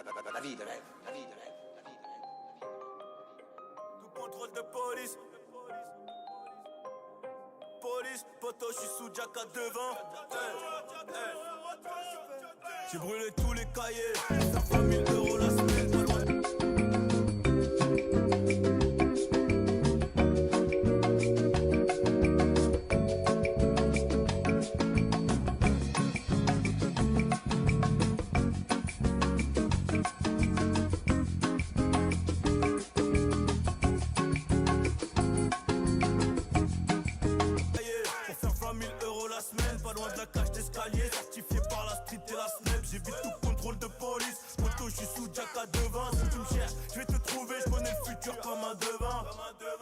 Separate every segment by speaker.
Speaker 1: La vie de rêve, la vie de rêve, la vie de rêve.
Speaker 2: Tout contrôle de police. Police, poto, je suis sous Jack à devant. J'ai brûlé tous les cahiers. Ça fait 1000 € la semaine. Pas loin de la cage d'escalier, certifié par la street et la snap. J'évite tout contrôle de police. Moto, je suis sous Jack à devant. Si tu me cherches, je vais te trouver. Je connais le futur comme un devin.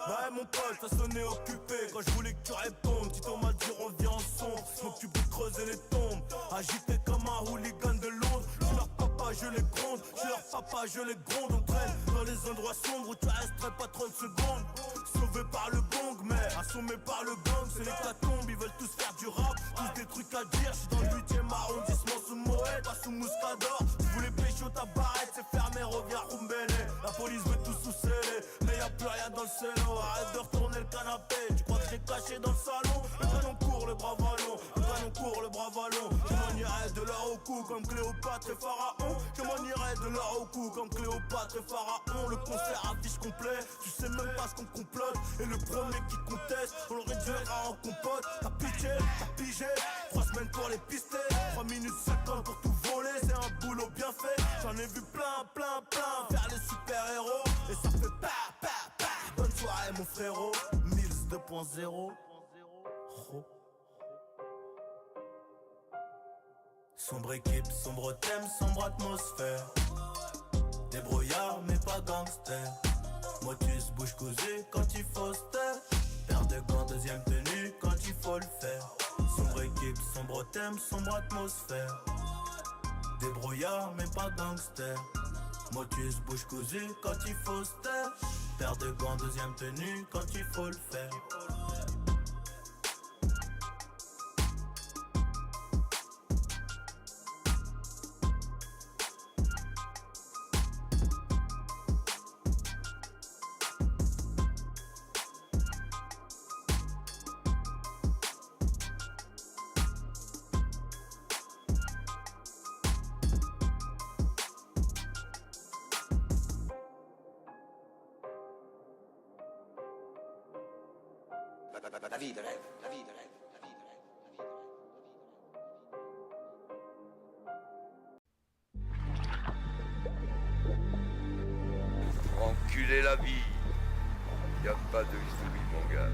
Speaker 2: Ouais, mon pote, ça sonnait occupé. Quand je voulais que tu répondes, Tito m'a dit reviens en son. Donc tu peux creuser les tombes. Agité comme un hooligan de Londres. Je suis leur papa, je les gronde. Je suis leur papa, je les gronde. On traîne dans les endroits sombres où tu resterais pas 30 secondes. Sauvé par le gong, mais assommé par le gang. C'est l'hécatombe, ils veulent tous faire du rap. Tous des trucs à dire, je suis dans le 8ème arrondissement sous Moët, pas sous Mouscador. Tu voulais pécho ta barrette, c'est fermé, reviens Roumbélé. La police veut tout sous-sceller, mais y'a plus rien dans le cello. Arrête de retourner le canapé, tu crois que j'ai caché dans le salon. Le canon court, le bras vallon, le canon court, le bras vallon. Je m'en irai de l'or au cou comme Cléopâtre et Pharaon. Je m'en irai de l'or au cou comme Cléopâtre et Pharaon. Le concert affiche complet, tu sais même pas ce qu'on complote. Et le premier qui conteste, on le réduira en compote. T'as pitié, t'as pigé, 3 semaines pour les pister. 3 minutes 50 pour tout voler, c'est un boulot bien fait. J'en ai vu plein, plein, plein faire les super-héros. Et ça fait pa, pa, pa. Bonne soirée mon frérot, Mills 2.0. Sombre équipe, sombre thème, sombre atmosphère. Débrouillard mais pas gangster. Motus, bouche cousue quand il faut se taire. Paire de gants, deuxième tenue quand il faut le faire. Sombre équipe, sombre thème, sombre atmosphère. Débrouillard mais pas gangster. Motus, bouche cousue quand il faut se taire. Paire de gants, deuxième tenue quand il faut le faire.
Speaker 1: La vie de rêve, la vie de rêve, la vie de rêve, la vie de rêve.
Speaker 3: Enculer la vie, y a pas de souris mon gars.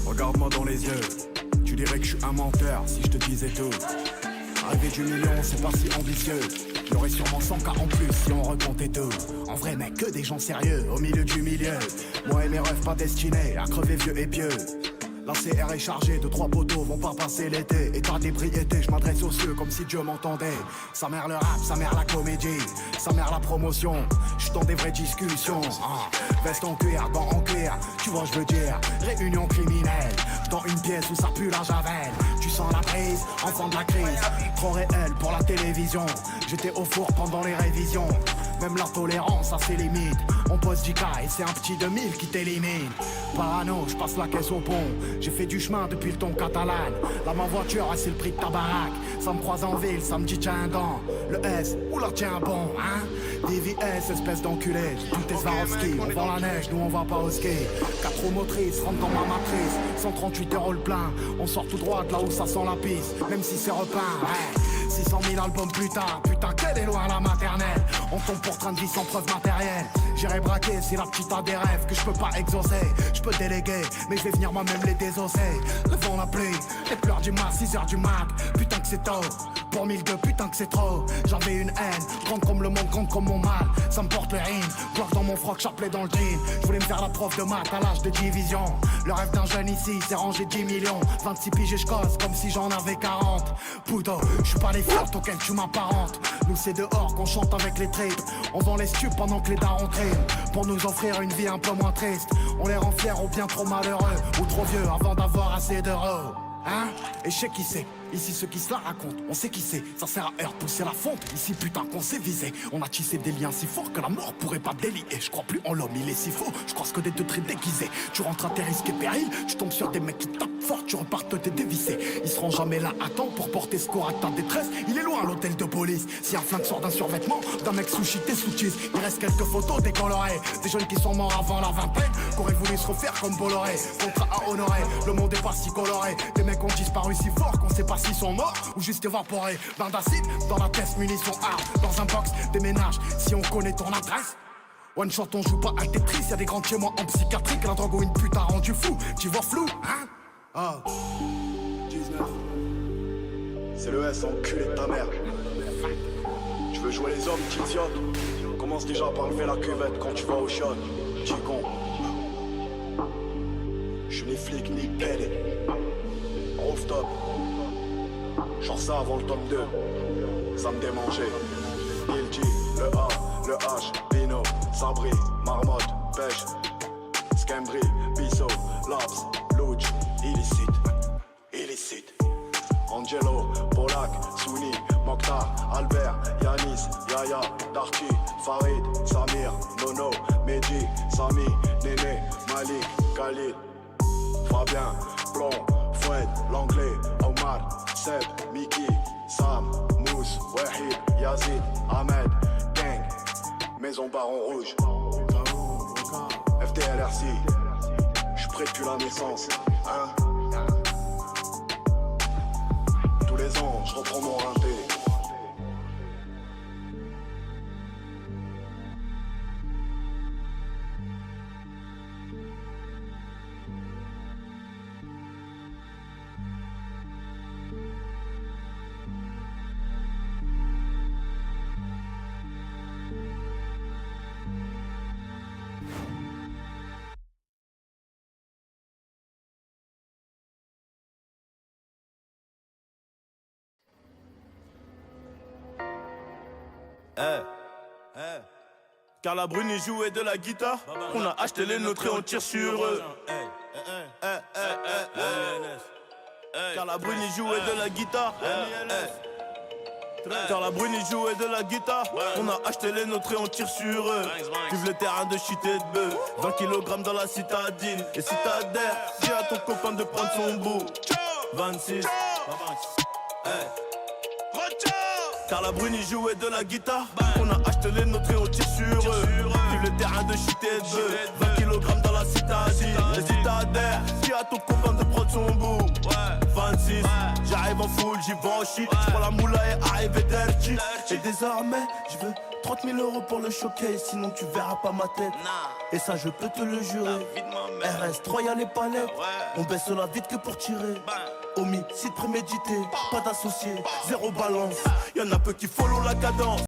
Speaker 4: Regarde-moi dans les yeux, tu dirais que je suis un menteur si je te disais tout. Arriver du million, c'est pas si ambitieux. J'aurais sûrement 100 cas en plus si on recomptait tout. En vrai mec, que des gens sérieux au milieu du milieu. Moi et mes rêves pas destinés à crever vieux et pieux. La CR est chargée, 2-3 poteaux vont pas passer l'été. État d'ébriété, je m'adresse aux cieux comme si Dieu m'entendait. Sa mère le rap, sa mère la comédie, sa mère la promotion. J'suis dans des vraies discussions. Veste en cuir, gants en cuir, tu vois je veux dire. Réunion criminelle, dans une pièce où ça pue la javel. Tu sens la prise, enfant de la crise. Trop réel pour la télévision. J'étais au four pendant les révisions. Même la tolérance a ses limites. On pose 10K et c'est un petit 2000 qui t'élimine. Parano, je passe la caisse au pont. J'ai fait du chemin depuis le ton catalane. Là ma voiture, c'est le prix de ta baraque. Ça me croise en ville, ça me dit tiens un dent. Le S, oula tiens bon, hein. DVS, espèce d'enculé. Tout est Swarovski, on vend la neige, nous on va pas au ski. 4 roues motrices, rentre dans ma matrice. 138 € le plein, on sort tout droit de là où ça sent la pisse. Même si c'est repeint, ouais. 600 000 albums plus tard, putain quelle est loin la maternelle. On tombe pour train de vie sans preuve matérielle. J'irai braquer si la petite a des rêves que je peux pas exaucer. Je peux déléguer, mais je vais venir moi-même les désosser. Le vent la pluie, les pleurs du mat, 6h du mat, putain que c'est tôt. Pour 1002 putain que c'est trop. J'avais une haine, grande comme le monde, grande comme mon mal. Ça me porte le rime, gloire dans mon froc, chapelet dans le jean. Je voulais me faire la prof de maths à l'âge de division. Le rêve d'un jeune ici, c'est ranger 10 millions. 26 piges et je cause comme si j'en avais 40. Puto, je suis pas les flirts auxquels tu m'apparentes. Nous c'est dehors qu'on chante avec les tripes. On vend les stupes pendant que les darons triment. Pour nous offrir une vie un peu moins triste. On les rend fiers ou bien trop malheureux. Ou trop vieux avant d'avoir assez d'euros. Hein? Et je sais qui c'est. Ici ceux qui se la racontent, on sait qui c'est. Ça sert à heure pousser la fonte. Ici putain qu'on s'est visé. On a tissé des liens si forts que la mort pourrait pas délier. Je crois plus en l'homme, il est si faux. Je croise que des deux traits déguisés. Tu rentres à tes risques et périls. Tu tombes sur des mecs qui tapent fort. Tu repars t'es dévissé. Ils seront jamais là à temps pour porter secours à ta détresse. Il est loin l'hôtel de police. Si un flingue sort d'un survêtement, d'un mec sous shit et sous cheese. Il reste quelques photos décolorées. Des jeunes qui sont morts avant la vingtaine. Qu'auraient voulu se refaire comme Bolloré. Contrat à honorer. Le monde est pas si coloré. Des mecs ont disparu si fort qu'on sait pas s'ils sont morts ou juste évaporés. Bain d'acide dans la tête, munitions armes. Dans un box, déménage si on connaît ton adresse. One shot, on joue pas à Tetris. Y'a des grands chez moi en psychiatrique. La drogue ou une pute a rendu fou. Tu vois flou, hein? Ah, 19. C'est le S, enculé de ta mère. Tu veux jouer les hommes, petit idiote? Commence déjà par lever la cuvette quand tu vas au shot. Petit con. J'suis ni flic ni pédé. Rooftop. Genre ça avant le top 2. Ça me démangeait. Guilty, le A, le H, Pino, Sabri, Marmotte, Pêche, Scambri, Bisso, Laps, Louch, illicite. Angelo, Polak, Souni, Mokhtar, Albert, Yanis, Yaya, Darty, Farid, Samir, Nono, Mehdi, Sami, Néné, Malik, Khalid, Fabien, Plomb, Foued, L'Anglais, Omar, Seb, Miki, Sam, Mousse, Wahid, Yazid, Ahmed, Gang, Maison Baron Rouge, FTLRC, j'suis prêt depuis la naissance, hein? Tous les ans, j'reprends mon rinté.
Speaker 2: Carla Bruni jouait de la guitare. On a acheté les nôtres et on tire sur eux. Carla Bruni jouait de la guitare. Carla Bruni jouait de la guitare. On a acheté les nôtres et on tire sur eux. Vive le terrain de shit et de bœuf. 20 kg dans la citadine. Et si t'adhères, dis à ton copain de prendre son bout. 26. Carla Bruni jouait de la guitare. On a acheté les nôtres et on tire sur eux. Vive le terrain de shit et de bœuf. 20 kg dans la citadine. Et si t'adhères, dis à ton copain de prendre son bout. 26, j'arrive en full, j'y vais en shit. J'prends la moula et arrive dirty. Et désormais, je veux 30 000 € pour le showcase. Sinon tu verras pas ma tête. Et ça je peux te le jurer. RS3 y'a les palettes. On baisse la vite que pour tirer. Homicide prémédité, pas d'associé, zéro balance. Y'en a peu qui follow la cadence.